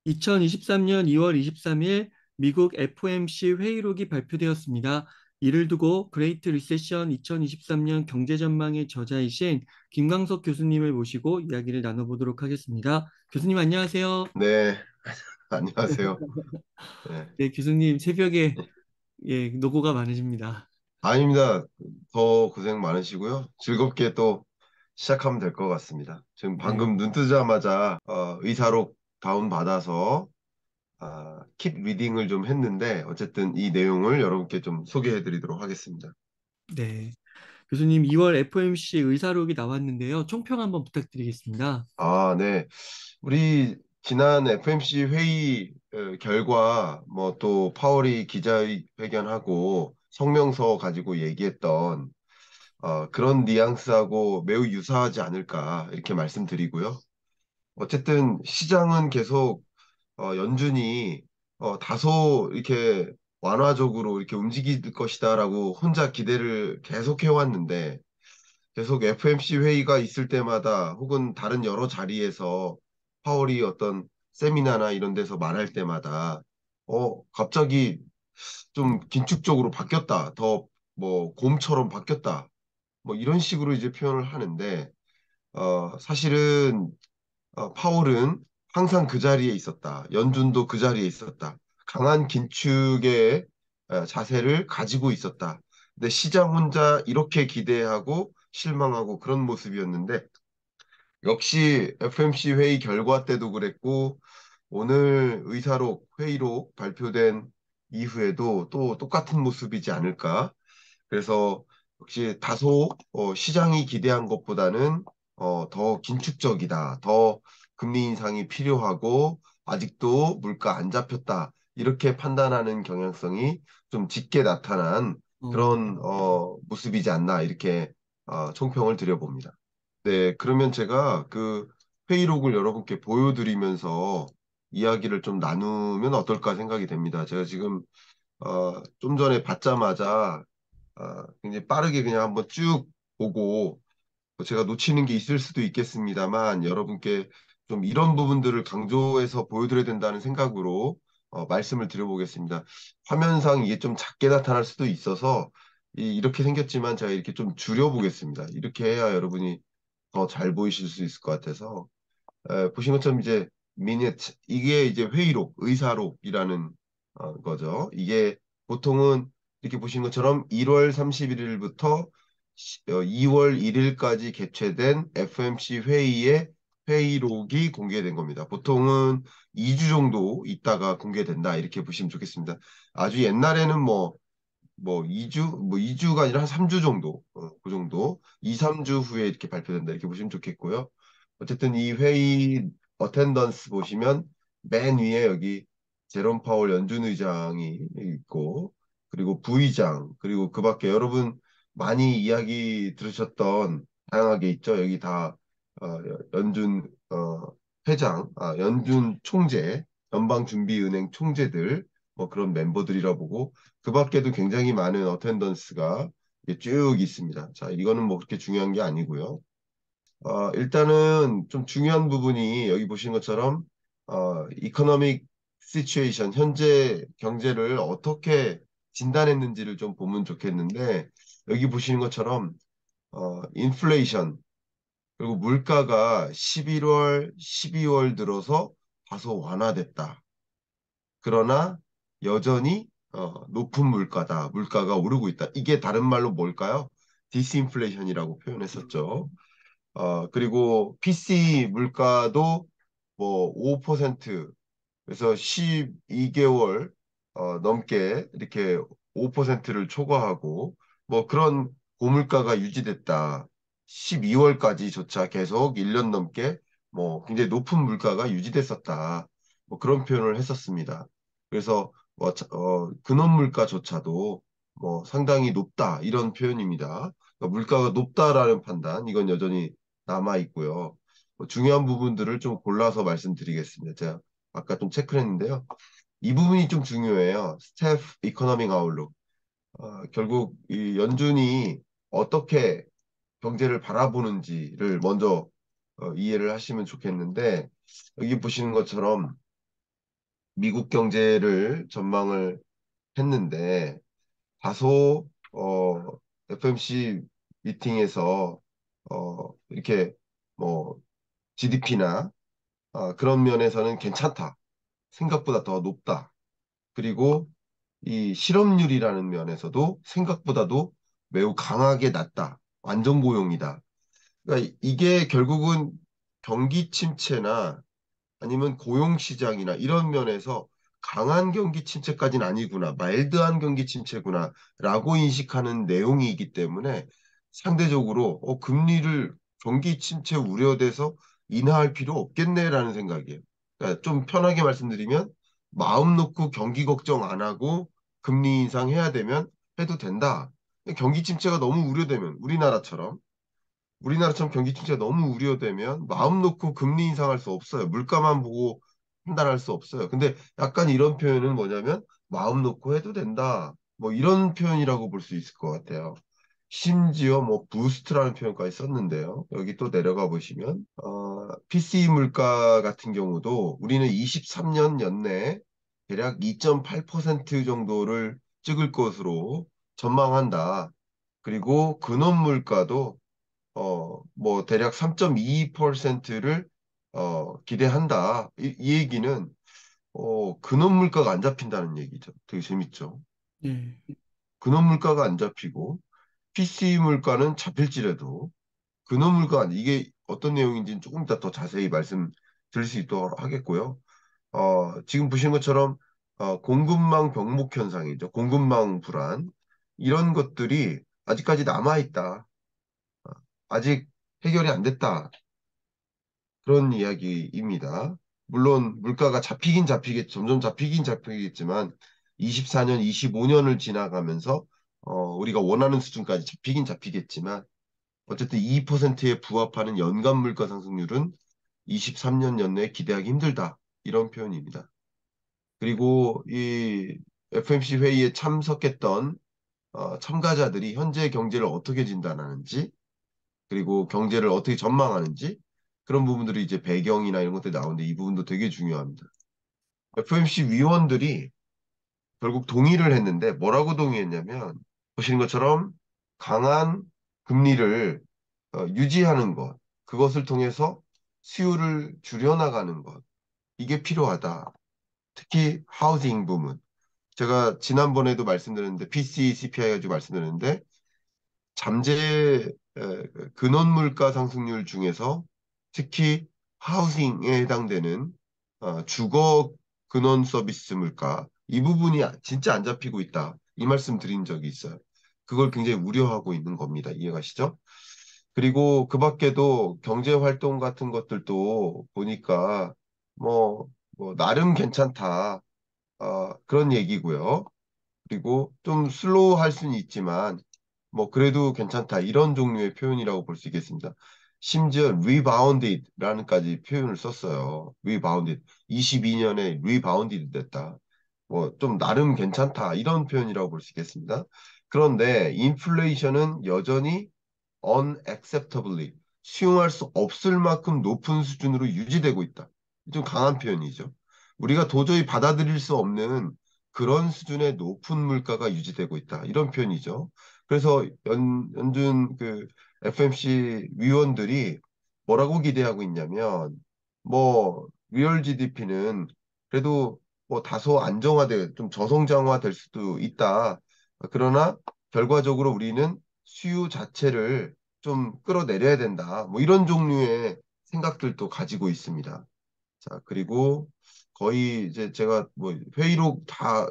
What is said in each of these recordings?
2023년 2월 23일 미국 FOMC 회의록이 발표되었습니다. 이를 두고 그레이트 리세션 2023년 경제 전망의 저자이신 김광석 교수님을 모시고 이야기를 나눠보도록 하겠습니다. 교수님 안녕하세요. 네, 안녕하세요. 네. 네, 교수님 새벽에 노고가 많으십니다. 아닙니다. 더 고생 많으시고요. 즐겁게 또 시작하면 될 것 같습니다. 지금 네, 방금 눈 뜨자마자 의사록 다운 받아서 킵 리딩을 좀 했는데 어쨌든 이 내용을 여러분께 좀 소개해 드리도록 하겠습니다. 네. 교수님 2월 FOMC 의사록이 나왔는데요. 총평 한번 부탁드리겠습니다. 네. 우리 지난 FMC 회의 결과 뭐 또 파월이 기자회견하고 성명서 가지고 얘기했던 그런 뉘앙스하고 매우 유사하지 않을까 이렇게 말씀드리고요. 어쨌든 시장은 계속 연준이 다소 이렇게 완화적으로 이렇게 움직일 것이다라고 혼자 기대를 계속 해왔는데 계속 FMC 회의가 있을 때마다 혹은 다른 여러 자리에서 파월이 어떤 세미나나 이런 데서 말할 때마다 갑자기 좀 긴축적으로 바뀌었다. 더 뭐 곰처럼 바뀌었다. 뭐 이런 식으로 이제 표현을 하는데 사실은 파월은 항상 그 자리에 있었다. 연준도 그 자리에 있었다. 강한 긴축의 자세를 가지고 있었다. 근데 시장 혼자 이렇게 기대하고 실망하고 그런 모습이었는데 역시 FMC 회의 결과 때도 그랬고 오늘 의사록 회의록 발표된 이후에도 또 똑같은 모습이지 않을까. 그래서 역시 다소 시장이 기대한 것보다는 더 긴축적이다. 더 금리 인상이 필요하고 아직도 물가 안 잡혔다. 이렇게 판단하는 경향성이 좀 짙게 나타난 어, 그런 모습이지 않나 이렇게 총평을 드려봅니다. 네, 그러면 제가 그 회의록을 여러분께 보여드리면서 이야기를 좀 나누면 어떨까 생각이 됩니다. 제가 지금 좀 전에 받자마자 굉장히 빠르게 그냥 한번 쭉 보고 제가 놓치는 게 있을 수도 있겠습니다만 여러분께 좀 이런 부분들을 강조해서 보여드려야 된다는 생각으로 말씀을 드려보겠습니다. 화면상 이게 좀 작게 나타날 수도 있어서 이렇게 생겼지만 제가 이렇게 좀 줄여보겠습니다. 이렇게 해야 여러분이 더 잘 보이실 수 있을 것 같아서 보신 것처럼 이제 미니트 이게 이제 회의록, 의사록이라는 거죠. 이게 보통은 이렇게 보신 것처럼 1월 31일부터 2월 1일까지 개최된 FMC 회의의 회의록이 공개된 겁니다. 보통은 2주 정도 있다가 공개된다 이렇게 보시면 좋겠습니다. 아주 옛날에는 뭐 2주, 뭐 2주가 아니라 한 3주 정도, 그 정도, 2, 3주 후에 이렇게 발표된다 이렇게 보시면 좋겠고요. 어쨌든 이 회의 어텐던스 보시면 맨 위에 여기 제롬 파월 연준 의장이 있고 그리고 부의장 그리고 그 밖에 여러분 많이 이야기 들으셨던 다양하게 있죠. 여기 다 연준 회장, 연준 총재, 연방준비은행 총재들 뭐 그런 멤버들이라 보고 그 밖에도 굉장히 많은 어텐던스가 쭉 있습니다. 자, 이거는 뭐 그렇게 중요한 게 아니고요. 일단은 좀 중요한 부분이 여기 보신 것처럼 이코노믹 시츄에이션 현재 경제를 어떻게 진단했는지를 좀 보면 좋겠는데 여기 보시는 것처럼 인플레이션 그리고 물가가 11월, 12월 들어서 다소 완화됐다. 그러나 여전히 높은 물가다. 물가가 오르고 있다. 이게 다른 말로 뭘까요? 디스인플레이션이라고 표현했었죠. 그리고 PC 물가도 뭐 5% 그래서 12개월 넘게 이렇게 5%를 초과하고 뭐 그런 고물가가 유지됐다. 12월까지조차 계속 1년 넘게 뭐 굉장히 높은 물가가 유지됐었다. 뭐 그런 표현을 했었습니다. 그래서 뭐 근원 물가조차도 뭐 상당히 높다 이런 표현입니다. 그러니까 물가가 높다라는 판단 이건 여전히 남아 있고요. 뭐 중요한 부분들을 좀 골라서 말씀드리겠습니다. 제가 아까 좀 체크를 했는데요. 이 부분이 좀 중요해요. 스태프 이코노믹 아웃룩. 결국 이 연준이 어떻게 경제를 바라보는지를 먼저 이해를 하시면 좋겠는데 여기 보시는 것처럼 미국 경제를 전망을 했는데 다소 FMC 미팅에서 이렇게 뭐 GDP나 그런 면에서는 괜찮다. 생각보다 더 높다. 그리고 이 실업률이라는 면에서도 생각보다도 매우 강하게 낮다. 완전 고용이다. 그러니까 이게 결국은 경기 침체나 아니면 고용시장이나 이런 면에서 강한 경기 침체까지는 아니구나, 마일드한 경기 침체구나, 라고 인식하는 내용이기 때문에 상대적으로 금리를 경기 침체 우려돼서 인하할 필요 없겠네라는 생각이에요. 그러니까 좀 편하게 말씀드리면 마음 놓고 경기 걱정 안 하고 금리 인상해야 되면 해도 된다. 경기 침체가 너무 우려되면 우리나라처럼 경기 침체가 너무 우려되면 마음 놓고 금리 인상할 수 없어요. 물가만 보고 판단할 수 없어요. 근데 약간 이런 표현은 뭐냐면 마음 놓고 해도 된다. 뭐 이런 표현이라고 볼 수 있을 것 같아요. 심지어 뭐 부스트라는 표현까지 썼는데요. 여기 또 내려가 보시면 PC 물가 같은 경우도 우리는 23년 연내 대략 2.8% 정도를 찍을 것으로 전망한다. 그리고 근원 물가도 뭐 대략 3.2%를 기대한다. 이 얘기는 근원 물가가 안 잡힌다는 얘기죠. 되게 재밌죠. 네. 근원 물가가 안 잡히고 PC 물가는 잡힐지라도 근원 물가 이게 어떤 내용인지는 조금 이따 더 자세히 말씀드릴 수 있도록 하겠고요. 지금 보신 것처럼 공급망 병목 현상이죠. 공급망 불안 이런 것들이 아직까지 남아 있다. 아직 해결이 안 됐다. 그런 이야기입니다. 물론 물가가 점점 잡히긴 잡히겠지만 24년, 25년을 지나가면서 우리가 원하는 수준까지 잡히긴 잡히겠지만 어쨌든 2%에 부합하는 연간 물가 상승률은 23년 연내에 기대하기 힘들다. 이런 표현입니다. 그리고 이 FMC 회의에 참석했던 참가자들이 현재 경제를 어떻게 진단하는지 그리고 경제를 어떻게 전망하는지 그런 부분들이 이제 배경이나 이런 것들이 나오는데 이 부분도 되게 중요합니다. FMC 위원들이 결국 동의를 했는데 뭐라고 동의했냐면 보시는 것처럼 강한 금리를 유지하는 것, 그것을 통해서 수요를 줄여나가는 것, 이게 필요하다. 특히 하우징 부문. 제가 지난번에도 말씀드렸는데 PC, CPI 가지고 말씀드렸는데 잠재 근원 물가 상승률 중에서 특히 하우싱에 해당되는 주거 근원 서비스 물가 이 부분이 진짜 안 잡히고 있다. 이 말씀 드린 적이 있어요. 그걸 굉장히 우려하고 있는 겁니다. 이해가시죠? 그리고 그 밖에도 경제 활동 같은 것들도 보니까 뭐 나름 괜찮다. 그런 얘기고요. 그리고 좀 슬로우 할 수는 있지만 뭐 그래도 괜찮다 이런 종류의 표현이라고 볼 수 있겠습니다. 심지어 rebounded라는까지 표현을 썼어요. rebounded 22년에 rebounded 됐다. 뭐 좀 나름 괜찮다 이런 표현이라고 볼 수 있겠습니다. 그런데 인플레이션은 여전히 unacceptably 수용할 수 없을 만큼 높은 수준으로 유지되고 있다. 좀 강한 표현이죠. 우리가 도저히 받아들일 수 없는 그런 수준의 높은 물가가 유지되고 있다. 이런 표현이죠. 그래서 연준 그 FMC 위원들이 뭐라고 기대하고 있냐면 뭐 리얼 GDP는 그래도 뭐 다소 안정화돼 좀 저성장화 될 수도 있다. 그러나 결과적으로 우리는 수요 자체를 좀 끌어내려야 된다. 뭐 이런 종류의 생각들도 가지고 있습니다. 자, 그리고 거의 이제 제가 뭐 회의록 다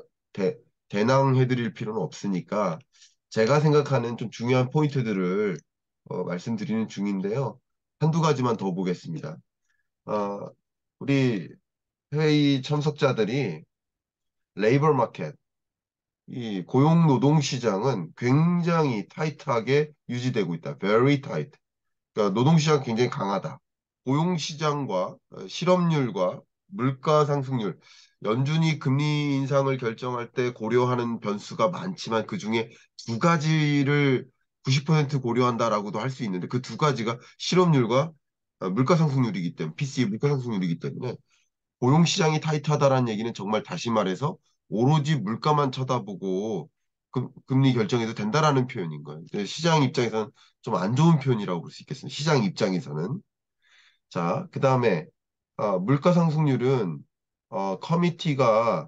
대낭해 드릴 필요는 없으니까 제가 생각하는 좀 중요한 포인트들을 말씀드리는 중인데요. 한두 가지만 더 보겠습니다. 어, 우리 회의 참석자들이 레이버 마켓, 이 고용 노동 시장은 굉장히 타이트하게 유지되고 있다. Very tight. 그러니까 노동시장 굉장히 강하다. 고용시장과 실업률과 물가 상승률, 연준이 금리 인상을 결정할 때 고려하는 변수가 많지만 그중에 두 가지를 90% 고려한다라고도 할 수 있는데 그 두 가지가 실업률과 물가 상승률이기 때문에 PCE 물가 상승률이기 때문에 고용시장이 타이트하다라는 얘기는 정말 다시 말해서 오로지 물가만 쳐다보고 금리 결정해도 된다라는 표현인 거예요. 근데 시장 입장에서는 좀 안 좋은 표현이라고 볼 수 있겠습니다. 시장 입장에서는. 자, 그다음에 물가 상승률은 커미티가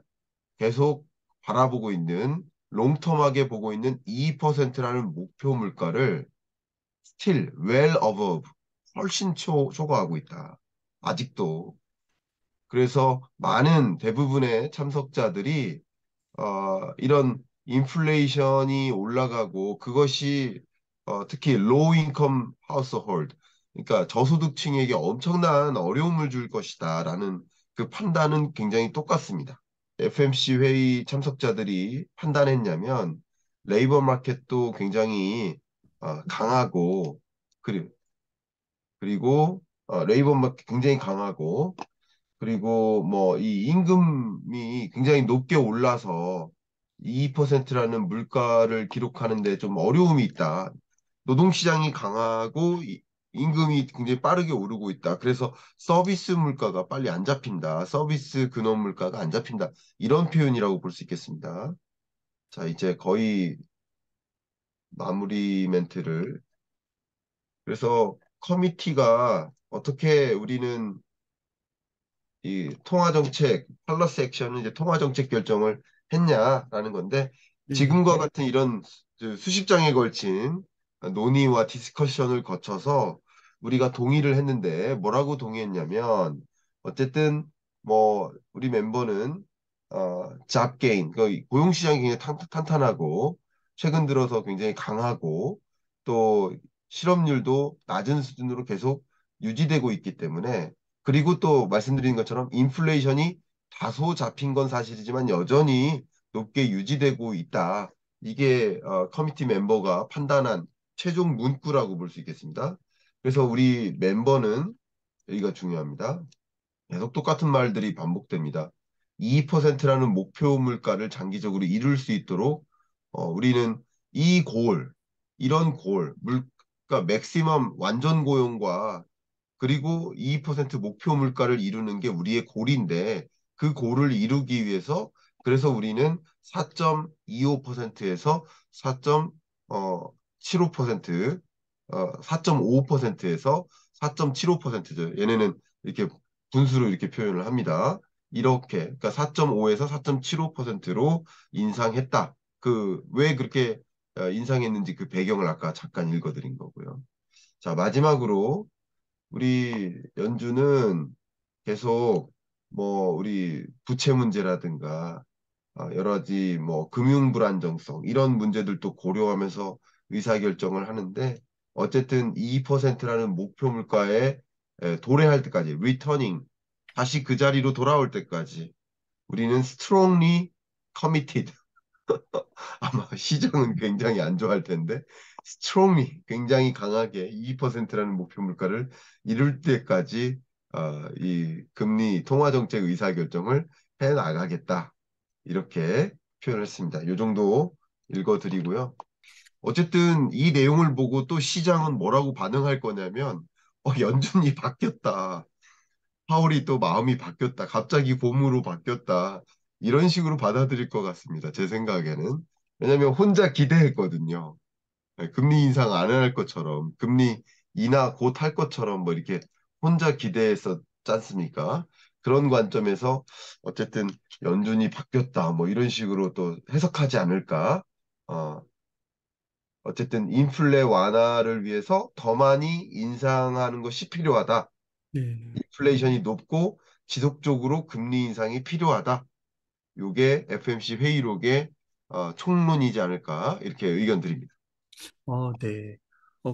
계속 바라보고 있는 롱텀하게 보고 있는 2%라는 목표 물가를 still well above 훨씬 초과하고 있다. 아직도. 그래서 많은 대부분의 참석자들이 이런 인플레이션이 올라가고 그것이 특히 low income household 그러니까 저소득층에게 엄청난 어려움을 줄 것이다라는 그 판단은 굉장히 똑같습니다. FMC 회의 참석자들이 판단했냐면 레이버 마켓도 굉장히 강하고 그리고 레이버 마켓 굉장히 강하고 그리고 뭐 이 임금이 굉장히 높게 올라서 2%라는 물가를 기록하는데 좀 어려움이 있다. 노동시장이 강하고 임금이 굉장히 빠르게 오르고 있다. 그래서 서비스 물가가 빨리 안 잡힌다. 서비스 근원 물가가 안 잡힌다. 이런 표현이라고 볼 수 있겠습니다. 자, 이제 거의 마무리 멘트를. 그래서 커미티가 어떻게 우리는 이 통화정책 펄러스 액션은 이제 통화정책 결정을 했냐라는 건데 네, 지금과 같은 이런 수십 장에 걸친 논의와 디스커션을 거쳐서 우리가 동의를 했는데 뭐라고 동의했냐면 어쨌든 뭐 우리 멤버는 잡 게인 그 고용 시장이 굉장히 탄탄하고 최근 들어서 굉장히 강하고 또 실업률도 낮은 수준으로 계속 유지되고 있기 때문에 그리고 또 말씀드린 것처럼 인플레이션이 다소 잡힌 건 사실이지만 여전히 높게 유지되고 있다. 이게 커미티 멤버가 판단한 최종 문구라고 볼 수 있겠습니다. 그래서 우리 멤버는 여기가 중요합니다. 계속 똑같은 말들이 반복됩니다. 2%라는 목표 물가를 장기적으로 이룰 수 있도록 우리는 이 골, 이런 골, 물가 맥시멈 완전 고용과 그리고 2% 목표 물가를 이루는 게 우리의 골인데 그 골을 이루기 위해서 그래서 우리는 4.25%에서 4.75% 4.5%에서 4.75%죠. 얘네는 이렇게 분수로 이렇게 표현을 합니다. 이렇게 그러니까 4.5에서 4.75%로 인상했다. 그 왜 그렇게 인상했는지 그 배경을 아까 잠깐 읽어드린 거고요. 자, 마지막으로 우리 연주는 계속 뭐 우리 부채 문제라든가 여러 가지 뭐 금융 불안정성 이런 문제들도 고려하면서 의사결정을 하는데 어쨌든 2%라는 목표 물가에 도래할 때까지 리터닝 다시 그 자리로 돌아올 때까지 우리는 strongly committed 아마 시장은 굉장히 안 좋아할 텐데 strongly 굉장히 강하게 2%라는 목표 물가를 이룰 때까지 이 금리 통화 정책 의사 결정을 해 나가겠다 이렇게 표현했습니다. 이 정도 읽어드리고요. 어쨌든 이 내용을 보고 또 시장은 뭐라고 반응할 거냐면 연준이 바뀌었다. 파월이 또 마음이 바뀌었다. 갑자기 봄으로 바뀌었다. 이런 식으로 받아들일 것 같습니다. 제 생각에는. 왜냐하면 혼자 기대했거든요. 네, 금리 인상 안 할 것처럼, 금리 인하 곧 할 것처럼 뭐 이렇게 혼자 기대했었지 않습니까? 그런 관점에서 어쨌든 연준이 바뀌었다. 뭐 이런 식으로 또 해석하지 않을까? 어, 어쨌든 인플레 완화를 위해서 더 많이 인상하는 것이 필요하다. 네. 인플레이션이 높고 지속적으로 금리 인상이 필요하다. 요게 FMC 회의록의 총론이지 않을까 이렇게 의견 드립니다. 네.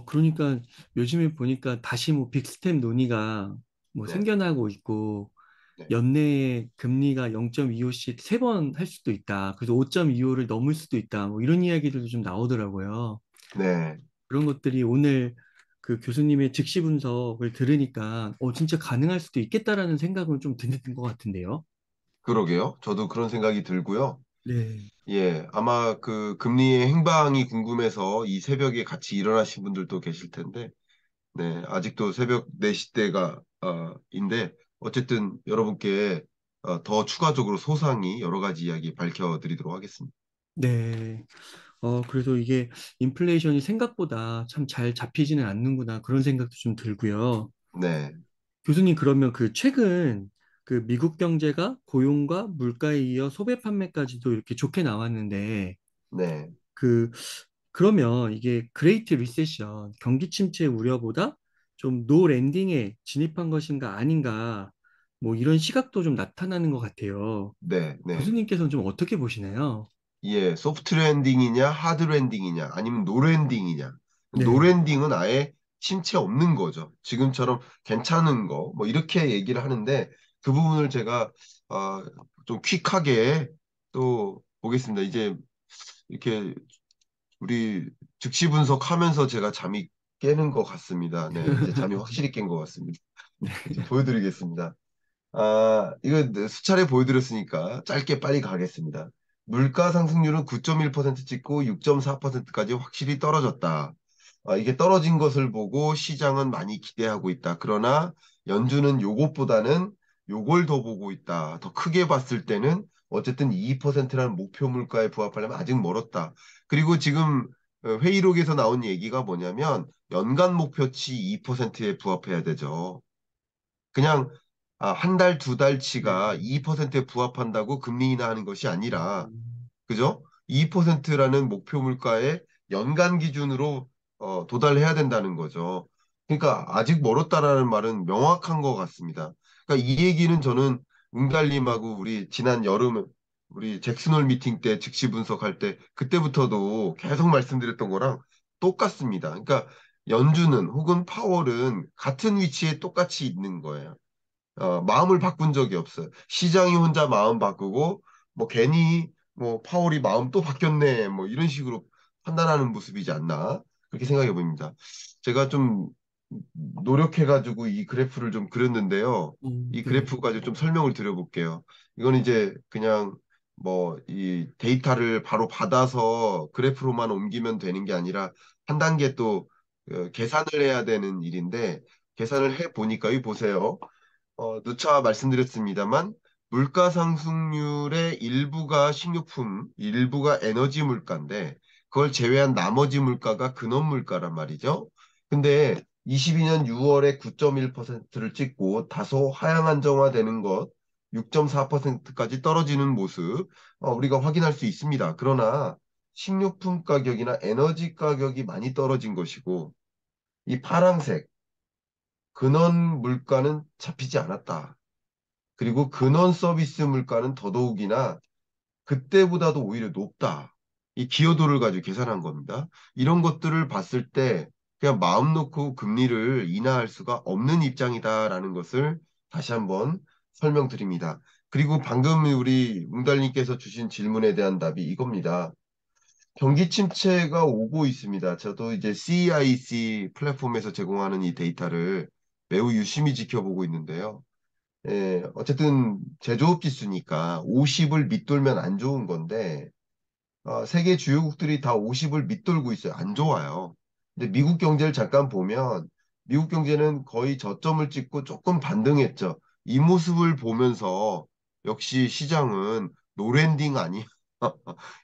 그러니까 요즘에 보니까 다시 뭐 빅스텝 논의가 뭐 네, 생겨나고 있고, 네, 연내에 금리가 0.25씩 세 번 할 수도 있다. 그래서 5.25를 넘을 수도 있다. 뭐 이런 이야기들도 좀 나오더라고요. 네, 그런 것들이 오늘 그 교수님의 즉시 분석을 들으니까 진짜 가능할 수도 있겠다라는 생각은 좀 드는 것 같은데요. 그러게요. 저도 그런 생각이 들고요. 네. 예, 아마 그 금리의 행방이 궁금해서 이 새벽에 같이 일어나신 분들도 계실 텐데, 네, 아직도 새벽 4시 대가 인데 어쨌든 여러분께 더 추가적으로 소상히 여러 가지 이야기 밝혀드리도록 하겠습니다. 네. 그래서 이게 인플레이션이 생각보다 참 잘 잡히지는 않는구나 그런 생각도 좀 들고요. 네, 교수님 그러면 그 최근 그 미국 경제가 고용과 물가에 이어 소비 판매까지도 이렇게 좋게 나왔는데 네. 그 그러면 이게 그레이트 리세션 경기 침체 우려보다 좀 노 랜딩에 진입한 것인가 아닌가 뭐 이런 시각도 좀 나타나는 것 같아요. 네, 네. 교수님께서는 좀 어떻게 보시나요? 예, 소프트 랜딩이냐, 하드 랜딩이냐, 아니면 노 랜딩이냐. 노 네. 랜딩은 아예 침체 없는 거죠. 지금처럼 괜찮은 거, 뭐 이렇게 얘기를 하는데 그 부분을 제가 어, 좀 퀵하게 또 보겠습니다. 이제 이렇게 우리 즉시 분석하면서 제가 잠이 깨는 것 같습니다. 네, 이제 잠이 확실히 깬 것 같습니다. 이제 보여드리겠습니다. 이거 수차례 보여드렸으니까 짧게 빨리 가겠습니다. 물가 상승률은 9.1% 찍고 6.4%까지 확실히 떨어졌다. 이게 떨어진 것을 보고 시장은 많이 기대하고 있다. 그러나 연준은 요것보다는 요걸 더 보고 있다. 더 크게 봤을 때는 어쨌든 2%라는 목표 물가에 부합하려면 아직 멀었다. 그리고 지금 회의록에서 나온 얘기가 뭐냐면 연간 목표치 2%에 부합해야 되죠. 그냥 한 달, 두 달치가 네. 2%에 부합한다고 금리 인하하는 것이 아니라, 음, 그죠? 2%라는 목표 물가에 연간 기준으로 도달해야 된다는 거죠. 그러니까 아직 멀었다라는 말은 명확한 것 같습니다. 그러니까 이 얘기는 저는 웅달님하고 우리 지난 여름 우리 잭슨홀 미팅 때 즉시 분석할 때 그때부터도 계속 말씀드렸던 거랑 똑같습니다. 그러니까 연준은 혹은 파월은 같은 위치에 똑같이 있는 거예요. 마음을 바꾼 적이 없어요. 시장이 혼자 마음 바꾸고 뭐 괜히 뭐 파월이 마음 또 바뀌었네 뭐 이런 식으로 판단하는 모습이지 않나 그렇게 생각해 봅니다. 제가 좀 노력해가지고 이 그래프를 좀 그렸는데요. 이 네. 그래프 가지고 좀 설명을 드려볼게요. 이건 이제 그냥 뭐 이 데이터를 바로 받아서 그래프로만 옮기면 되는 게 아니라 한 단계 또 계산을 해야 되는 일인데 계산을 해 보니까 이 보세요. 누차 말씀드렸습니다만 물가 상승률의 일부가 식료품, 일부가 에너지 물가인데 그걸 제외한 나머지 물가가 근원 물가란 말이죠. 근데 22년 6월에 9.1%를 찍고 다소 하향 안정화되는 것, 6.4%까지 떨어지는 모습 우리가 확인할 수 있습니다. 그러나 식료품 가격이나 에너지 가격이 많이 떨어진 것이고 이 파란색 근원 물가는 잡히지 않았다. 그리고 근원 서비스 물가는 더더욱이나 그때보다도 오히려 높다. 이 기여도를 가지고 계산한 겁니다. 이런 것들을 봤을 때 그냥 마음 놓고 금리를 인하할 수가 없는 입장이다라는 것을 다시 한번 설명드립니다. 그리고 방금 우리 웅달님께서 주신 질문에 대한 답이 이겁니다. 경기 침체가 오고 있습니다. 저도 이제 CIC 플랫폼에서 제공하는 이 데이터를 매우 유심히 지켜보고 있는데요. 어쨌든 제조업 지수니까 50을 밑돌면 안 좋은 건데 세계 주요국들이 다 50을 밑돌고 있어요. 안 좋아요. 근데 미국 경제를 잠깐 보면 미국 경제는 거의 저점을 찍고 조금 반등했죠. 이 모습을 보면서 역시 시장은 노랜딩 아니야.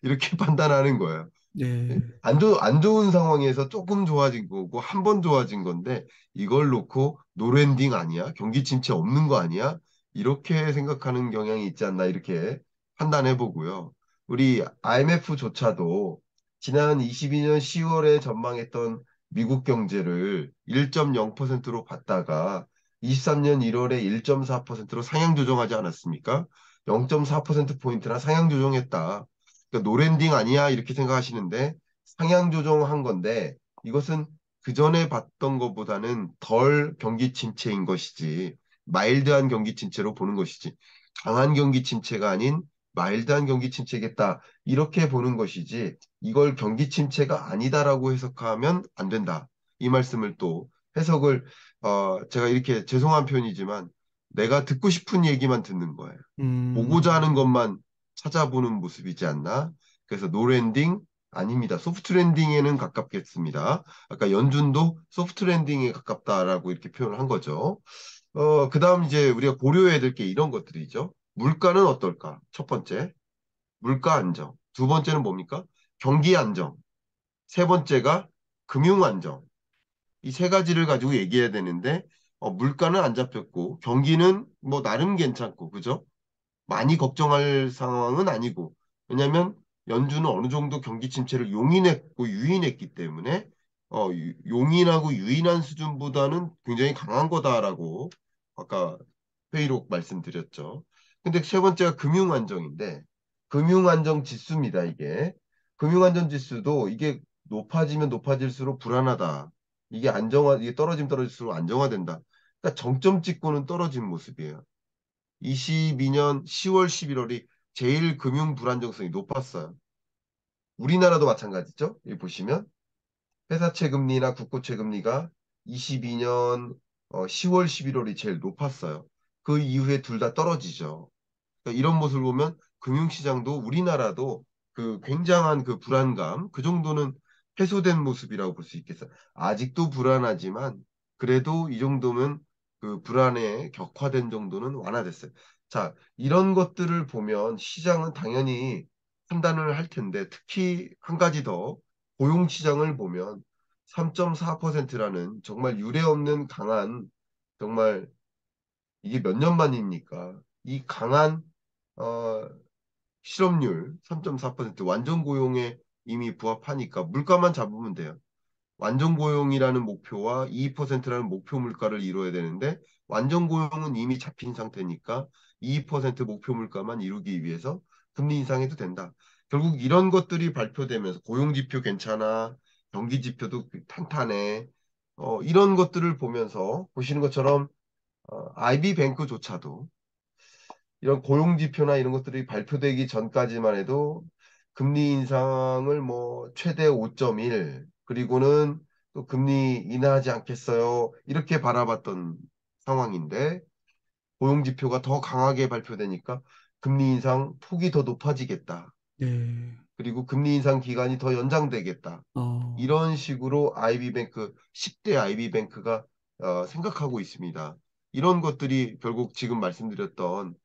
이렇게 판단하는 거예요. 네. 안 좋은 상황에서 조금 좋아진 거고 한 번 좋아진 건데 이걸 놓고 노랜딩 아니야? 경기 침체 없는 거 아니야? 이렇게 생각하는 경향이 있지 않나 이렇게 판단해 보고요. 우리 IMF조차도 지난 22년 10월에 전망했던 미국 경제를 1.0%로 봤다가 23년 1월에 1.4%로 상향 조정하지 않았습니까? 0.4%포인트나 상향 조정했다. 그러니까 노랜딩 아니야? 이렇게 생각하시는데 상향 조정한 건데 이것은 그 전에 봤던 것보다는 덜 경기 침체인 것이지 마일드한 경기 침체로 보는 것이지 강한 경기 침체가 아닌 마일드한 경기 침체겠다 이렇게 보는 것이지 이걸 경기 침체가 아니다라고 해석하면 안 된다 이 말씀을 또 해석을 제가 이렇게 죄송한 표현이지만 내가 듣고 싶은 얘기만 듣는 거예요. 보고자 음, 하는 것만 찾아보는 모습이지 않나? 그래서 노랜딩 아닙니다. 소프트 랜딩에는 가깝겠습니다. 아까 연준도 소프트 랜딩에 가깝다라고 이렇게 표현을 한 거죠. 그다음 이제 우리가 고려해야 될 게 이런 것들이죠. 물가는 어떨까? 첫 번째, 물가 안정. 두 번째는 뭡니까? 경기 안정. 세 번째가 금융 안정. 이 세 가지를 가지고 얘기해야 되는데, 물가는 안 잡혔고, 경기는 뭐 나름 괜찮고, 그죠? 많이 걱정할 상황은 아니고, 왜냐하면 연준은 어느 정도 경기 침체를 용인했고 유인했기 때문에 용인하고 유인한 수준보다는 굉장히 강한 거다라고 아까 회의록 말씀드렸죠. 근데 세 번째가 금융 안정인데 금융 안정 지수입니다, 이게. 금융 안정 지수도 이게 높아지면 높아질수록 불안하다. 이게 떨어지면 떨어질수록 안정화된다. 그러니까 정점 찍고는 떨어진 모습이에요. 22년 10월, 11월이 제일 금융 불안정성이 높았어요. 우리나라도 마찬가지죠. 여기 보시면 회사채 금리나 국고채 금리가 22년 10월, 11월이 제일 높았어요. 그 이후에 둘 다 떨어지죠. 그러니까 이런 모습을 보면 금융시장도 우리나라도 그 굉장한 그 불안감, 그 정도는 해소된 모습이라고 볼 수 있겠어요. 아직도 불안하지만 그래도 이 정도면 그 불안에 격화된 정도는 완화됐어요. 자, 이런 것들을 보면 시장은 당연히 판단을 할 텐데 특히 한 가지 더 고용시장을 보면 3.4%라는 정말 유례없는 강한 정말 이게 몇 년 만입니까? 이 강한 어, 실업률 3.4% 완전 고용에 이미 부합하니까 물가만 잡으면 돼요. 완전 고용이라는 목표와 2%라는 목표 물가를 이루어야 되는데 완전 고용은 이미 잡힌 상태니까 2% 목표 물가만 이루기 위해서 금리 인상해도 된다. 결국 이런 것들이 발표되면서 고용 지표 괜찮아, 경기 지표도 탄탄해. 이런 것들을 보면서 보시는 것처럼 IB뱅크조차도 이런 고용 지표나 이런 것들이 발표되기 전까지만 해도 금리 인상을 뭐 최대 5.1 그리고는 또 금리 인하하지 않겠어요. 이렇게 바라봤던 상황인데 고용 지표가 더 강하게 발표되니까 금리 인상 폭이 더 높아지겠다. 네. 그리고 금리 인상 기간이 더 연장되겠다. 어, 이런 식으로 아이비뱅크, 10대 아이비뱅크가 생각하고 있습니다. 이런 것들이 결국 지금 말씀드렸던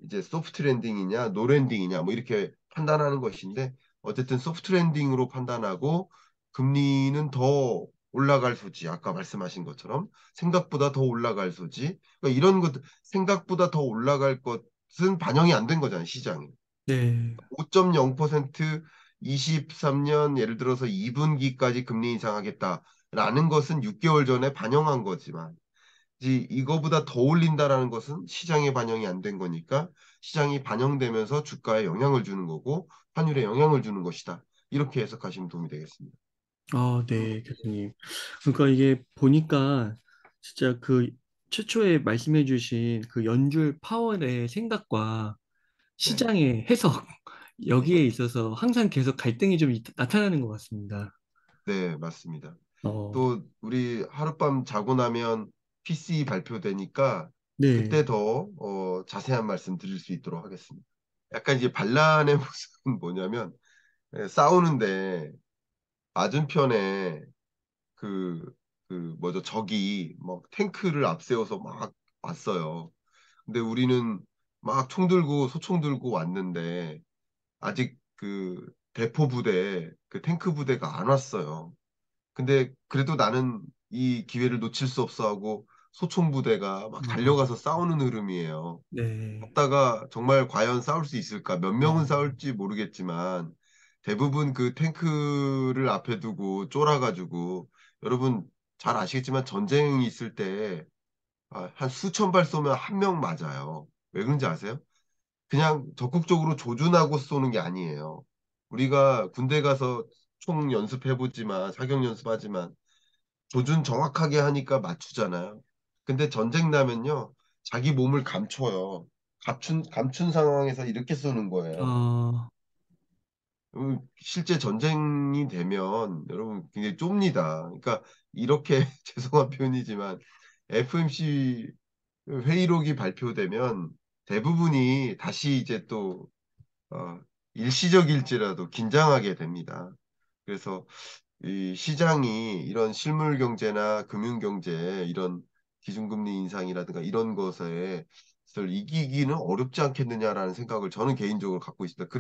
이제 소프트 랜딩이냐, 노 랜딩이냐, 뭐 이렇게 판단하는 것인데 어쨌든 소프트 랜딩으로 판단하고 금리는 더 올라갈 소지, 아까 말씀하신 것처럼 생각보다 더 올라갈 소지, 그러니까 이런 것, 생각보다 더 올라갈 것은 반영이 안 된 거잖아요, 시장에. 네. 5.0% 23년 예를 들어서 2분기까지 금리 인상하겠다라는 것은 6개월 전에 반영한 거지만 이거보다 더 올린다라는 것은 시장에 반영이 안 된 거니까 시장이 반영되면서 주가에 영향을 주는 거고 환율에 영향을 주는 것이다. 이렇게 해석하시면 도움이 되겠습니다. 아, 네, 교수님. 그러니까 이게 보니까 진짜 그 최초에 말씀해주신 그 연줄 파월의 생각과 네, 시장의 해석 네, 여기에 있어서 항상 계속 갈등이 좀 나타나는 것 같습니다. 네, 맞습니다. 어, 또 우리 하룻밤 자고 나면 PCE 발표되니까 네, 그때 더 자세한 말씀 드릴 수 있도록 하겠습니다. 약간 이제 반란의 모습은 뭐냐면 싸우는데 맞은편에 그, 뭐죠 적이 막 탱크를 앞세워서 막 왔어요. 근데 우리는 막 총 들고 소총 들고 왔는데 아직 그 대포 부대, 그 탱크 부대가 안 왔어요. 근데 그래도 나는 이 기회를 놓칠 수 없어 하고 소총 부대가 막 어, 달려가서 싸우는 흐름이에요. 네, 갔다가 정말 과연 싸울 수 있을까? 몇 명은 어, 싸울지 모르겠지만 대부분 그 탱크를 앞에 두고 쫄아가지고 여러분 잘 아시겠지만 전쟁이 있을 때 한 수천 발 쏘면 한 명 맞아요. 왜 그런지 아세요? 그냥 적극적으로 조준하고 쏘는 게 아니에요. 우리가 군대 가서 총 연습해보지만 사격 연습하지만 조준 정확하게 하니까 맞추잖아요. 근데 전쟁 나면요, 자기 몸을 감춰요. 감춘 상황에서 이렇게 쏘는 거예요. 어, 실제 전쟁이 되면 여러분 굉장히 좁니다. 그러니까 이렇게 죄송한 표현이지만 FMC 회의록이 발표되면 대부분이 다시 이제 또 어, 일시적일지라도 긴장하게 됩니다. 그래서 이 시장이 이런 실물 경제나 금융 경제 이런 기준금리 인상이라든가 이런 것을 이기기는 어렵지 않겠느냐라는 생각을 저는 개인적으로 갖고 있습니다.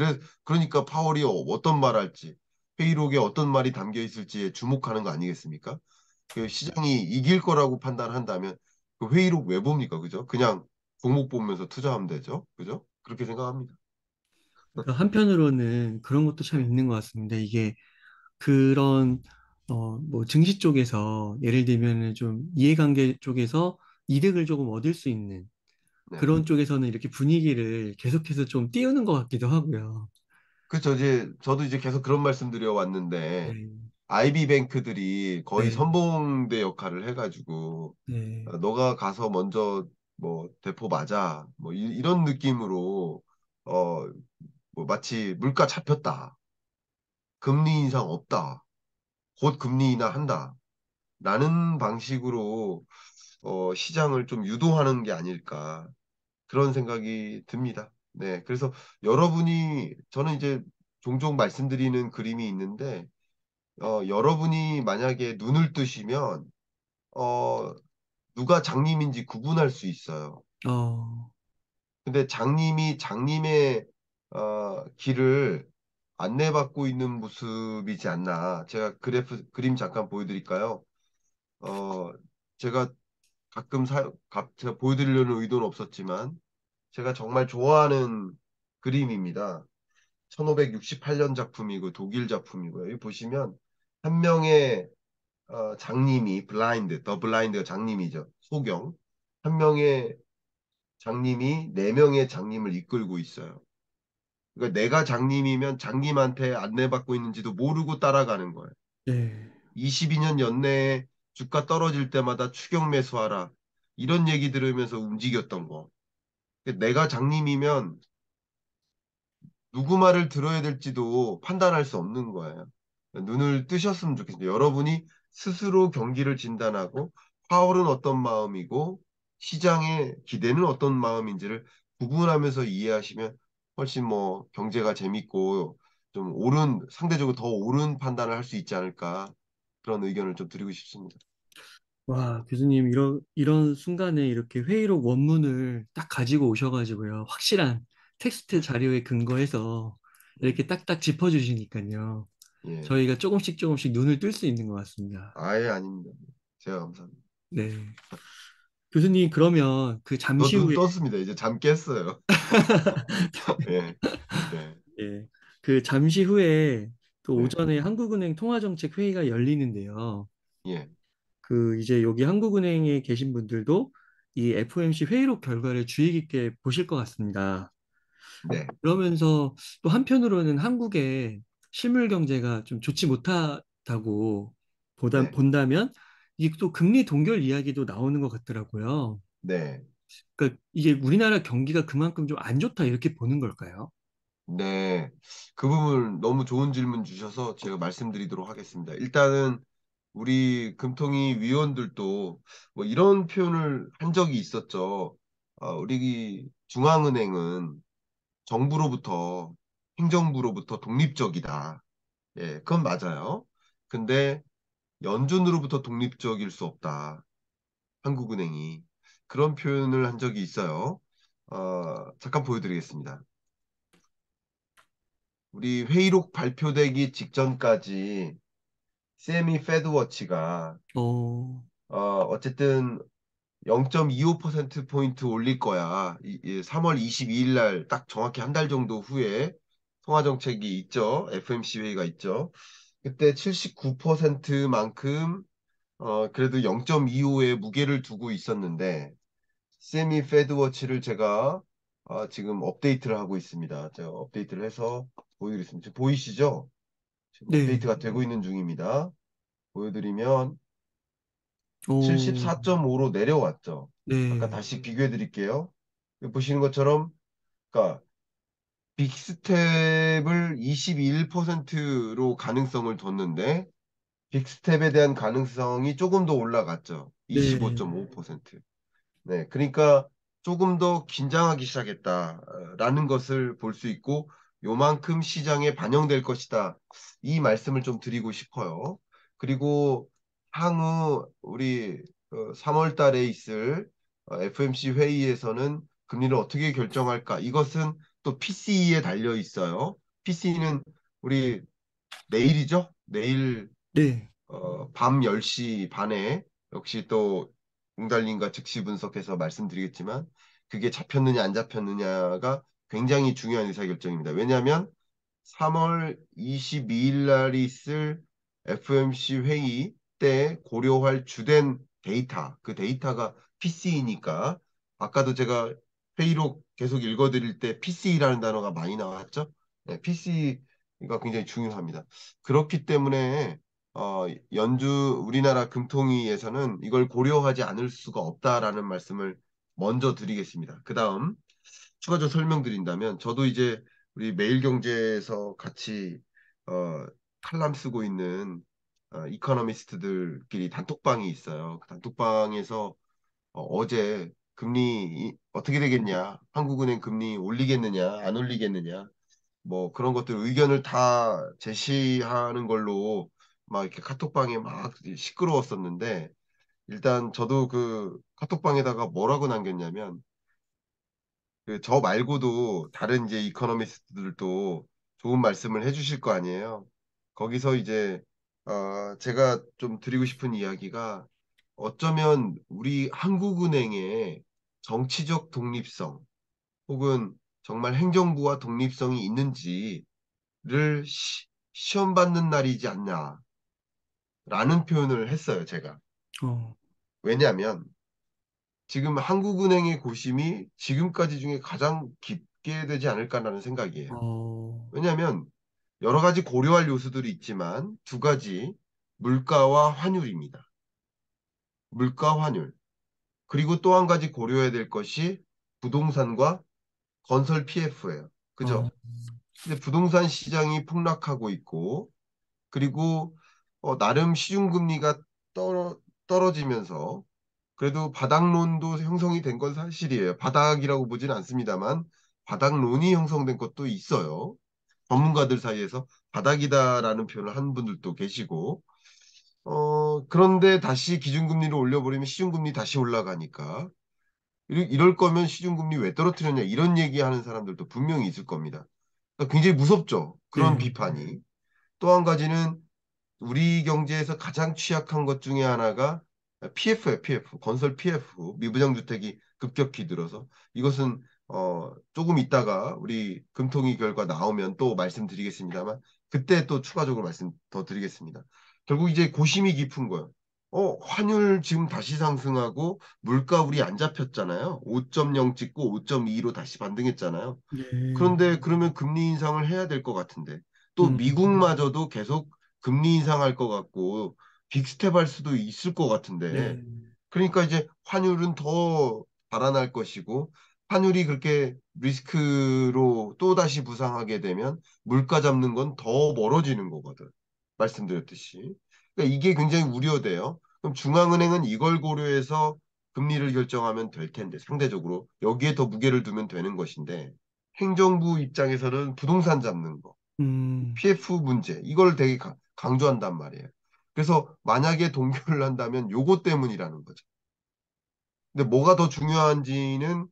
그러니까 파월이 어떤 말 할지, 회의록에 어떤 말이 담겨 있을지에 주목하는 거 아니겠습니까? 그 시장이 이길 거라고 판단한다면 그 회의록 왜 봅니까? 그죠? 그냥 종목 보면서 투자하면 되죠. 그죠? 그렇게 생각합니다. 그러니까 한편으로는 그런 것도 참 네, 있는 것 같습니다. 이게 그런 뭐 증시 쪽에서 예를 들면은 좀 이해관계 쪽에서 이득을 조금 얻을 수 있는 네. 그런 쪽에서는 이렇게 분위기를 계속해서 좀 띄우는 것 같기도 하고요. 그렇죠. 이제 저도 이제 계속 그런 말씀 드려 왔는데 네, IB 뱅크들이 거의 네, 선봉대 역할을 해가지고 네, 너가 가서 먼저 뭐 대포 맞아 뭐 런 느낌으로 어 뭐 마치 물가 잡혔다 금리 인상 없다 곧 금리 인하 한다 라는 방식으로 시장을 좀 유도하는 게 아닐까 그런 생각이 듭니다. 네, 그래서 여러분이 저는 이제 종종 말씀드리는 그림이 있는데 여러분이 만약에 눈을 뜨시면 어, 누가 장님인지 구분할 수 있어요. 어, 근데 장님이 장님의 길을 안내받고 있는 모습이지 않나. 제가 그림 잠깐 보여드릴까요? 어, 제가 제가 보여드리려는 의도는 없었지만 제가 정말 좋아하는 그림입니다. 1568년 작품이고 독일 작품이고요. 여기 보시면 한 명의 장님이 더 블라인드가 장님이죠. 소경. 한 명의 장님이 네 명의 장님을 이끌고 있어요. 그러니까 내가 장님이면 장님한테 안내받고 있는지도 모르고 따라가는 거예요. 네. 22년 연내에 주가 떨어질 때마다 추격 매수하라. 이런 얘기 들으면서 움직였던 거. 내가 장님이면 누구 말을 들어야 될지도 판단할 수 없는 거예요. 눈을 뜨셨으면 좋겠습니다. 여러분이 스스로 경기를 진단하고 파월은 어떤 마음이고 시장의 기대는 어떤 마음인지를 구분하면서 이해하시면 훨씬 뭐 경제가 재밌고 좀 상대적으로 더 옳은 판단을 할 수 있지 않을까 그런 의견을 좀 드리고 싶습니다. 와, 교수님, 이런 순간에 이렇게 회의록 원문을 딱 가지고 오셔가지고요. 확실한 텍스트 네, 자료에 근거해서 네, 이렇게 딱딱 짚어주시니까요. 예. 저희가 조금씩 조금씩 눈을 뜰 수 있는 것 같습니다. 아예 아닙니다. 제가 감사합니다. 네. 교수님, 그러면 그 저 잠시 눈 후에, 떴습니다. 이제 잠 깼어요. 예, 예, 예, 그 잠시 후에 또 네, 오전에 한국은행 통화정책 회의가 열리는데요. 예. 그 이제 여기 한국은행에 계신 분들도 이 FOMC 회의록 결과를 주의 깊게 보실 것 같습니다. 네, 그러면서 또 한편으로는 한국의 실물 경제가 좀 좋지 못하다고 네, 본다면 이게 또 금리 동결 이야기도 나오는 것 같더라고요. 네, 그러니까 이게 우리나라 경기가 그만큼 좀 안 좋다 이렇게 보는 걸까요? 네. 그 부분 너무 좋은 질문 주셔서 제가 말씀드리도록 하겠습니다. 일단은 우리 금통위 위원들도 뭐 이런 표현을 한 적이 있었죠. 우리 중앙은행은 정부로부터, 행정부로부터 독립적이다. 예, 그건 맞아요. 근데 연준으로부터 독립적일 수 없다. 한국은행이. 그런 표현을 한 적이 있어요. 잠깐 보여드리겠습니다. 우리 회의록 발표되기 직전까지 세미 페드워치가 어, 어쨌든 0.25%포인트 올릴 거야. 3월 22일 날 딱 정확히 한 달 정도 후에 통화정책이 있죠. FMC 회의가 있죠. 그때 79%만큼 그래도 0.25에 무게를 두고 있었는데 세미 페드워치를 제가 지금 업데이트를 하고 있습니다. 제가 업데이트를 해서 보여드리겠습니다. 지금 보이시죠? 지금 네, 업데이트가 되고 있는 중입니다. 보여드리면 오, 74.5로 내려왔죠. 아까 네, 다시 비교해 드릴게요. 보시는 것처럼 그러니까 빅스텝을 21%로 가능성을 뒀는데 빅스텝에 대한 가능성이 조금 더 올라갔죠. 네, 25.5%. 네, 그러니까 조금 더 긴장하기 시작했다라는 것을 볼 수 있고 요만큼 시장에 반영될 것이다. 이 말씀을 좀 드리고 싶어요. 그리고 향후 우리 3월 달에 있을 FOMC 회의에서는 금리를 어떻게 결정할까? 이것은 또 PC에 달려 있어요. PC는 우리 내일이죠? 내일 네. 밤 10시 반에 역시 또 웅달님과 즉시 분석해서 말씀드리겠지만 그게 잡혔느냐 안 잡혔느냐가 굉장히 중요한 의사결정입니다. 왜냐하면 3월 22일 날이 있을 FOMC 회의 때 고려할 주된 데이터, 그 데이터가 PC이니까 아까도 제가 회의록 계속 읽어드릴 때 PC라는 단어가 많이 나왔죠. 네, PC가 굉장히 중요합니다. 그렇기 때문에 우리나라 금통위에서는 이걸 고려하지 않을 수가 없다라는 말씀을 먼저 드리겠습니다. 그 다음 추가적으로 설명드린다면 저도 이제 우리 매일경제에서 같이 어, 칼럼 쓰고 있는 이코노미스트들끼리 단톡방이 있어요. 그 단톡방에서 제 금리 어떻게 되겠냐, 한국은행 금리 올리겠느냐, 안 올리겠느냐, 뭐 그런 것들 의견을 다 제시하는 걸로 막 이렇게 카톡방에 막 시끄러웠었는데 일단 저도 그 카톡방에다가 뭐라고 남겼냐면 그 저 말고도 다른 이제 이코노미스트들도 좋은 말씀을 해주실 거 아니에요. 거기서 이제 제가 좀 드리고 싶은 이야기가 어쩌면 우리 한국은행의 정치적 독립성 혹은 정말 행정부와 독립성이 있는지를 시험 받는 날이지 않냐라는 표현을 했어요, 제가. 어, 왜냐하면 지금 한국은행의 고심이 지금까지 중에 가장 깊게 되지 않을까라는 생각이에요. 어, 왜냐하면 여러 가지 고려할 요소들이 있지만 두 가지 물가와 환율입니다. 물가 환율. 그리고 또 한 가지 고려해야 될 것이 부동산과 건설 PF예요. 어, 그죠? 근데 부동산 시장이 폭락하고 있고 그리고 나름 시중금리가 떨어지면서 그래도 바닥론도 형성이 된 건 사실이에요. 바닥이라고 보진 않습니다만 바닥론이 형성된 것도 있어요. 전문가들 사이에서 바닥이다라는 표현을 한 분들도 계시고 그런데 다시 기준금리를 올려버리면 시중금리 다시 올라가니까 이럴 거면 시중금리 왜 떨어뜨렸냐 이런 얘기하는 사람들도 분명히 있을 겁니다. 그러니까 굉장히 무섭죠. 그런 네, 비판이. 또 한 가지는 우리 경제에서 가장 취약한 것 중에 하나가 PF예요, PF. 건설 PF. 미부장 주택이 급격히 늘어서 이것은 조금 있다가 우리 금통위 결과 나오면 또 말씀드리겠습니다만 그때 또 추가적으로 말씀 더 드리겠습니다. 결국 이제 고심이 깊은 거예요. 환율 지금 다시 상승하고 물가 우리 안 잡혔잖아요. 5.0 찍고 5.2로 다시 반등했잖아요. 네, 그런데 그러면 금리 인상을 해야 될 것 같은데 또 음, 미국마저도 계속 금리 인상할 것 같고 빅스텝 할 수도 있을 것 같은데 네, 그러니까 이제 환율은 더 달아날 것이고 환율이 그렇게 리스크로 또다시 부상하게 되면 물가 잡는 건 더 멀어지는 거거든. 말씀드렸듯이. 그러니까 이게 굉장히 우려돼요. 그럼 중앙은행은 이걸 고려해서 금리를 결정하면 될 텐데 상대적으로 여기에 더 무게를 두면 되는 것인데 행정부 입장에서는 부동산 잡는 거, 음, PF 문제 이걸 되게 강조한단 말이에요. 그래서 만약에 동결을 한다면 요거 때문이라는 거죠. 근데 뭐가 더 중요한지는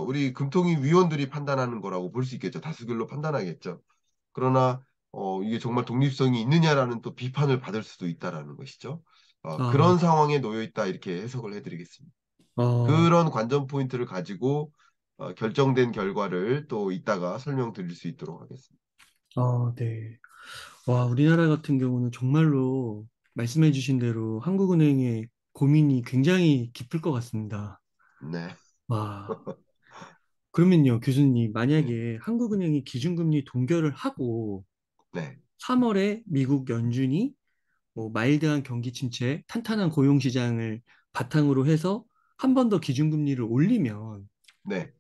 우리 금통위 위원들이 판단하는 거라고 볼 수 있겠죠. 다수결로 판단하겠죠. 그러나 이게 정말 독립성이 있느냐라는 또 비판을 받을 수도 있다라는 것이죠. 아, 그런 상황에 놓여 있다 이렇게 해석을 해드리겠습니다. 어, 그런 관전 포인트를 가지고 결정된 결과를 또 이따가 설명드릴 수 있도록 하겠습니다. 네. 와, 우리나라 같은 경우는 정말로 말씀해주신 대로 한국은행의 고민이 굉장히 깊을 것 같습니다. 네, 와, 그러면요, 교수님, 네, 만약에 한국은행이 기준금리 동결을 하고 네, 3월에 미국 연준이 뭐 마일드한 경기 침체, 탄탄한 고용 시장을 바탕으로 해서 한 번 더 기준금리를 올리면 네.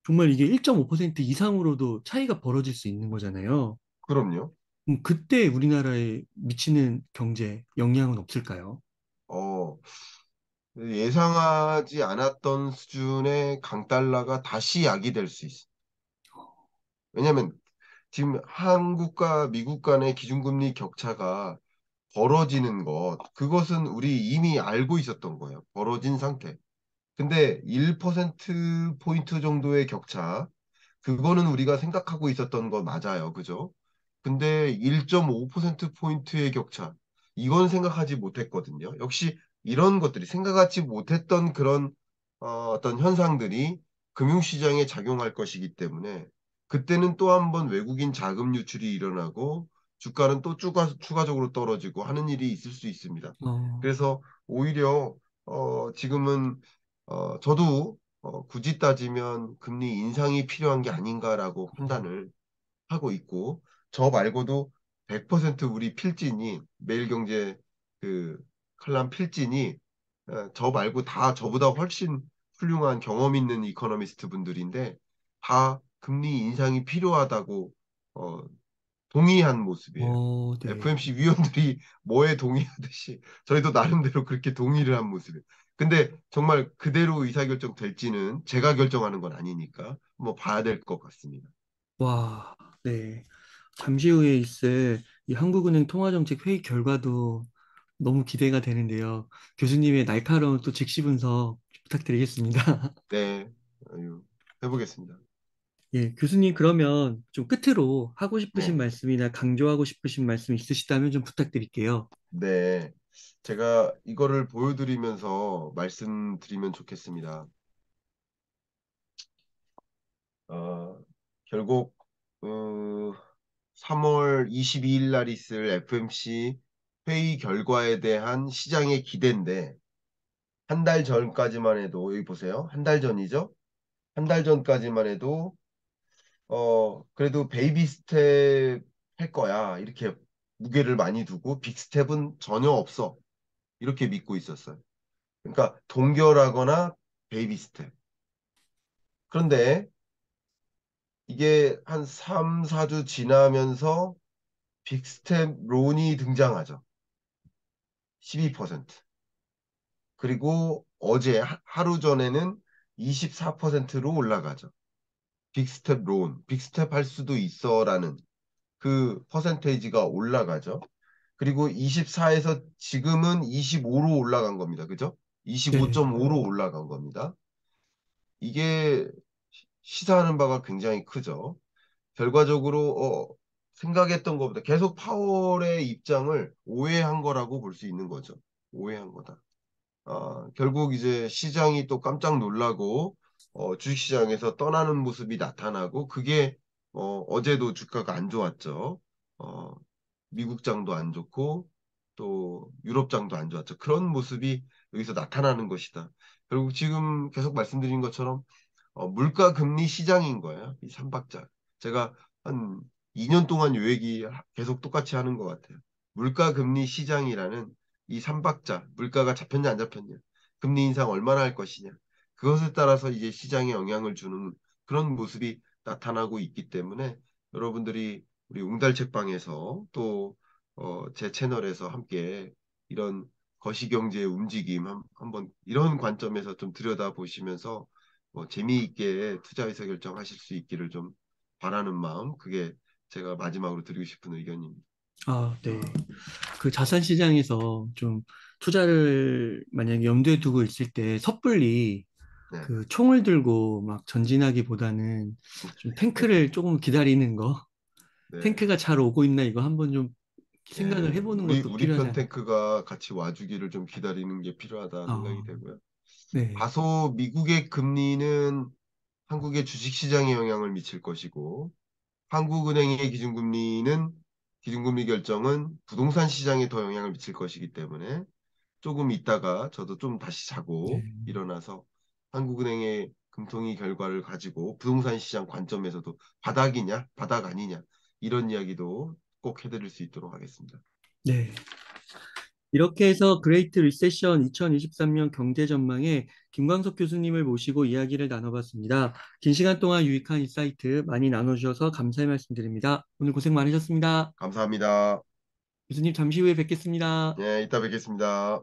정말 이게 1.5% 이상으로도 차이가 벌어질 수 있는 거잖아요. 그럼요. 그때 우리나라에 미치는 경제 영향은 없을까요? 어, 예상하지 않았던 수준의 강달러가 다시 야기될 수 있어요. 왜냐하면 지금 한국과 미국 간의 기준금리 격차가 벌어지는 것, 그것은 우리 이미 알고 있었던 거예요. 벌어진 상태. 근데 1%포인트 정도의 격차, 그거는 우리가 생각하고 있었던 거 맞아요. 그죠? 근데 1.5%포인트의 격차, 이건 생각하지 못했거든요. 역시 이런 것들이 생각하지 못했던 그런 어떤 현상들이 금융시장에 작용할 것이기 때문에 그때는 또 한 번 외국인 자금 유출이 일어나고 주가는 또 추가적으로 떨어지고 하는 일이 있을 수 있습니다. 어, 그래서 오히려 지금은 저도 굳이 따지면 금리 인상이 필요한 게 아닌가라고 판단을 하고 있고, 저 말고도 100% 우리 필진이, 매일경제 그 칼럼 필진이 저 말고 다 저보다 훨씬 훌륭한 경험 있는 이코노미스트 분들인데 다 금리 인상이 필요하다고 어, 동의한 모습이에요. 네. FMC 위원들이 뭐에 동의하듯이 저희도 나름대로 그렇게 동의를 한 모습이에요. 근데 정말 그대로 의사결정 될지는 제가 결정하는 건 아니니까 뭐 봐야 될 것 같습니다. 와, 네. 잠시 후에 있을 이 한국은행 통화정책 회의 결과도 너무 기대가 되는데요. 교수님의 날카로운 또 즉시 분석 부탁드리겠습니다. 네, 아유, 해보겠습니다. 예, 교수님 그러면 좀 끝으로 하고 싶으신 네, 말씀이나 강조하고 싶으신 말씀 있으시다면 좀 부탁드릴게요. 네. 제가 이거를 보여드리면서 말씀드리면 좋겠습니다. 결국 어, 3월 22일 날 있을 FMC 회의 결과에 대한 시장의 기대인데 한 달 전까지만 해도 여기 보세요. 한 달 전이죠? 한 달 전까지만 해도 그래도 베이비 스텝 할 거야. 이렇게 무게를 많이 두고 빅 스텝은 전혀 없어. 이렇게 믿고 있었어요. 그러니까 동결하거나 베이비 스텝. 그런데 이게 한 3, 4주 지나면서 빅스텝 론이 등장하죠. 12%. 그리고 어제 하루 전에는 24%로 올라가죠. 빅스텝 론, 빅스텝 할 수도 있어라는 그 퍼센테이지가 올라가죠. 그리고 24에서 지금은 25로 올라간 겁니다. 그죠? 네. 25.5로 올라간 겁니다. 이게 시사하는 바가 굉장히 크죠. 결과적으로 생각했던 것보다 계속 파월의 입장을 오해한 거라고 볼 수 있는 거죠. 오해한 거다. 결국 이제 시장이 또 깜짝 놀라고 주식시장에서 떠나는 모습이 나타나고 그게 어제도 주가가 안 좋았죠. 어, 미국장도 안 좋고 또 유럽장도 안 좋았죠. 그런 모습이 여기서 나타나는 것이다. 결국 지금 계속 말씀드린 것처럼 물가 금리 시장인 거예요. 이 삼박자. 제가 한 2년 동안 요 얘기 계속 똑같이 하는 것 같아요. 물가 금리 시장이라는 이 삼박자, 물가가 잡혔냐 안 잡혔냐, 금리 인상 얼마나 할 것이냐, 그것에 따라서 이제 시장에 영향을 주는 그런 모습이 나타나고 있기 때문에 여러분들이 우리 웅달책방에서 또 제 채널에서 함께 이런 거시경제의 움직임 한번 이런 관점에서 좀 들여다보시면서 재미있게 투자 의사 결정하실 수 있기를 좀 바라는 마음, 그게 제가 마지막으로 드리고 싶은 의견입니다. 네. 그 자산 시장에서 좀 투자를 만약에 염두에 두고 있을 때 섣불리 네, 그 총을 들고 막 전진하기보다는 좀 탱크를 조금 기다리는 거, 네, 탱크가 잘 오고 있나 이거 한번 좀 생각을 네. 해보는 우리 것도 우리 필요하지 편 않을까. 탱크가 같이 와주기를 좀 기다리는 게 필요하다 생각이 어, 되고요. 네, 다소 미국의 금리는 한국의 주식시장에 영향을 미칠 것이고, 한국은행의 기준금리 결정은 부동산 시장에 더 영향을 미칠 것이기 때문에 조금 있다가 저도 좀 다시 네, 자고 일어나서 한국은행의 금통위 결과를 가지고 부동산 시장 관점에서도 바닥이냐, 바닥 아니냐, 이런 이야기도 꼭 해드릴 수 있도록 하겠습니다. 네. 이렇게 해서 그레이트 리세션 2023년 경제 전망에 김광석 교수님을 모시고 이야기를 나눠봤습니다. 긴 시간 동안 유익한 인사이트 많이 나눠주셔서 감사의 말씀드립니다. 오늘 고생 많으셨습니다. 감사합니다. 교수님 잠시 후에 뵙겠습니다. 예, 이따 뵙겠습니다.